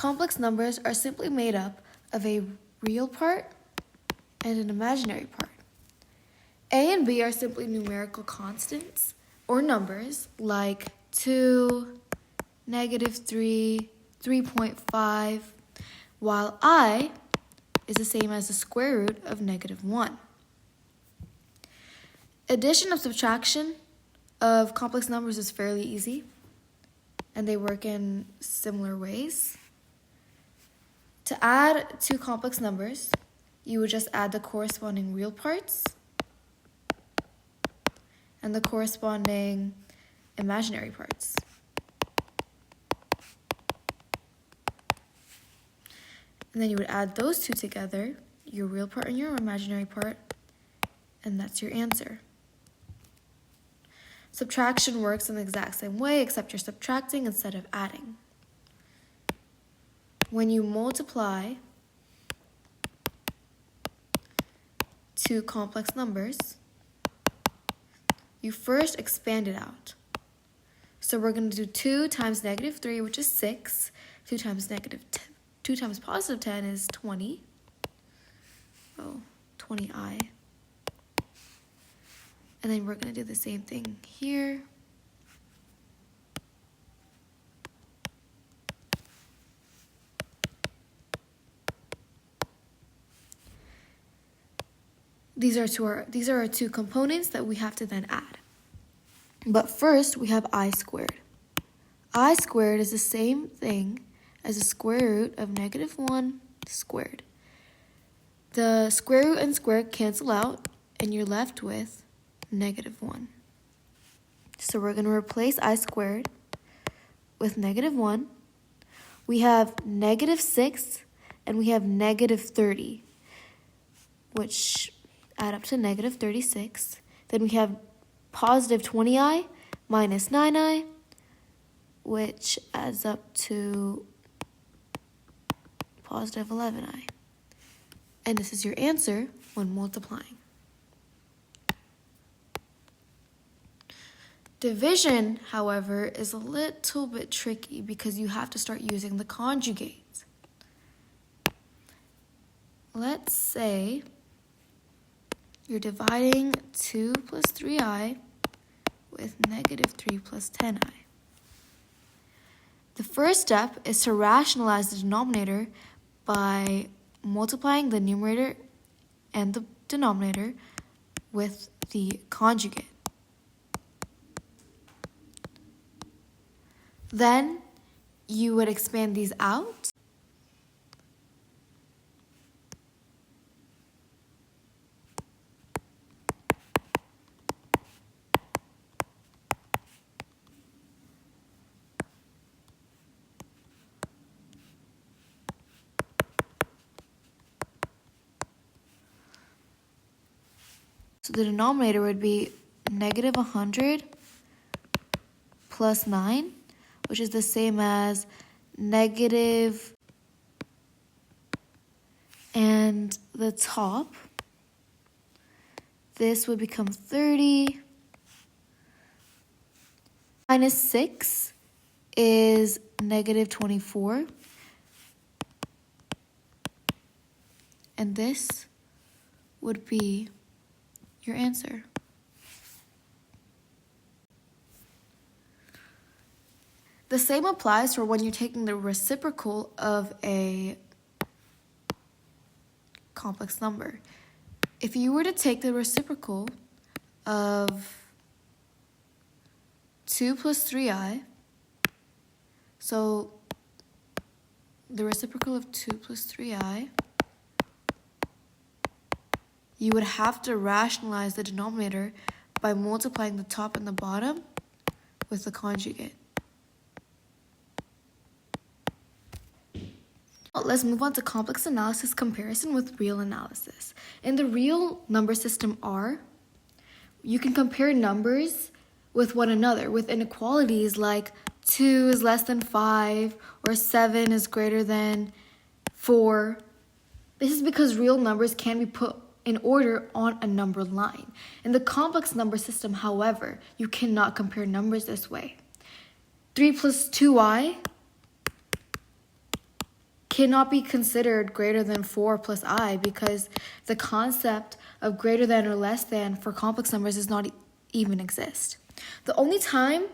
Complex numbers are simply made up of a real part and an imaginary part. A and B are simply numerical constants or numbers like 2, -3, 3.5, while I is the same as the square root of -1. Addition and subtraction of complex numbers is fairly easy, and they work in similar ways. To add two complex numbers, you would just add the corresponding real parts and the corresponding imaginary parts. And then you would add those two together, your real part and your imaginary part, and that's your answer. Subtraction works in the exact same way, except you're subtracting instead of adding. When you multiply two complex numbers, you first expand it out. So we're going to do 2 times -3, which is 6. 2 times positive 10 is 20. 20i. And then we're going to do the same thing here. These are our two components that we have to then add. But first, we have I squared. I squared is the same thing as the square root of -1 squared. The square root and square cancel out, and you're left with -1. So we're going to replace I squared with -1. We have -6 and we have -30, which add up to -36. Then we have positive 20i minus 9i, which adds up to positive 11i. And this is your answer when multiplying. Division, however, is a little bit tricky because you have to start using the conjugate. Let's say you're dividing 2 plus 3i with -3 plus 10i. The first step is to rationalize the denominator by multiplying the numerator and the denominator with the conjugate. Then you would expand these out. So the denominator would be -100 plus 9, which is the same as negative, and the top, this would become 30, minus 6 is -24, and this would be your answer. The same applies for when you're taking the reciprocal of a complex number. If you were to take the reciprocal of 2 plus 3i, so the reciprocal of 2 plus 3i, you would have to rationalize the denominator by multiplying the top and the bottom with the conjugate. Let's move on to complex analysis comparison with real analysis. In the real number system R, you can compare numbers with one another with inequalities like 2 is less than 5 or 7 is greater than 4. This is because real numbers can be put in order on a number line. In the complex number system, however, you cannot compare numbers this way. 3 plus 2i cannot be considered greater than 4 plus I because the concept of greater than or less than for complex numbers does not even exist. The only time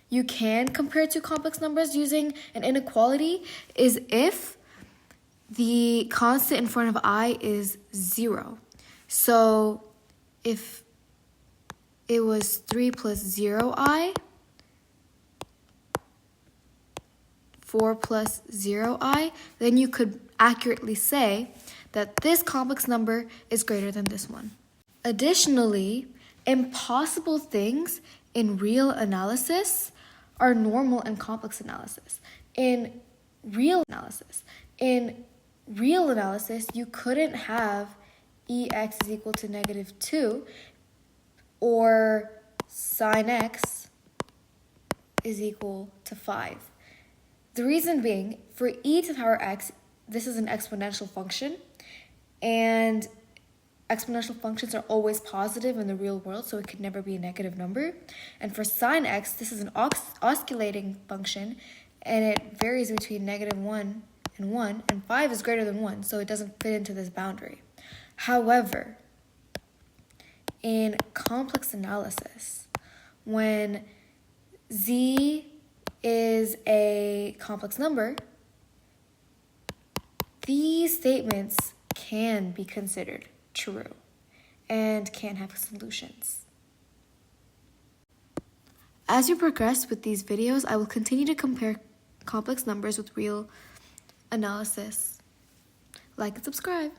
you can compare two complex numbers using an inequality is if the constant in front of I is 0. So if it was 3 plus 0I, 4 plus 0I, then you could accurately say that this complex number is greater than this one. Additionally, impossible things in real analysis are normal in complex analysis. In real analysis, you couldn't have EX is equal to -2 or sine X is equal to 5. The reason being, for e to the power x, this is an exponential function, and exponential functions are always positive in the real world, so it could never be a negative number. And for sine x, this is an oscillating function, and it varies between -1 and 1, and 5 is greater than 1, so it doesn't fit into this boundary. However, in complex analysis, when z is a complex number, these statements can be considered true and can have solutions. As you progress with these videos, I will continue to compare complex numbers with real analysis. Like and subscribe.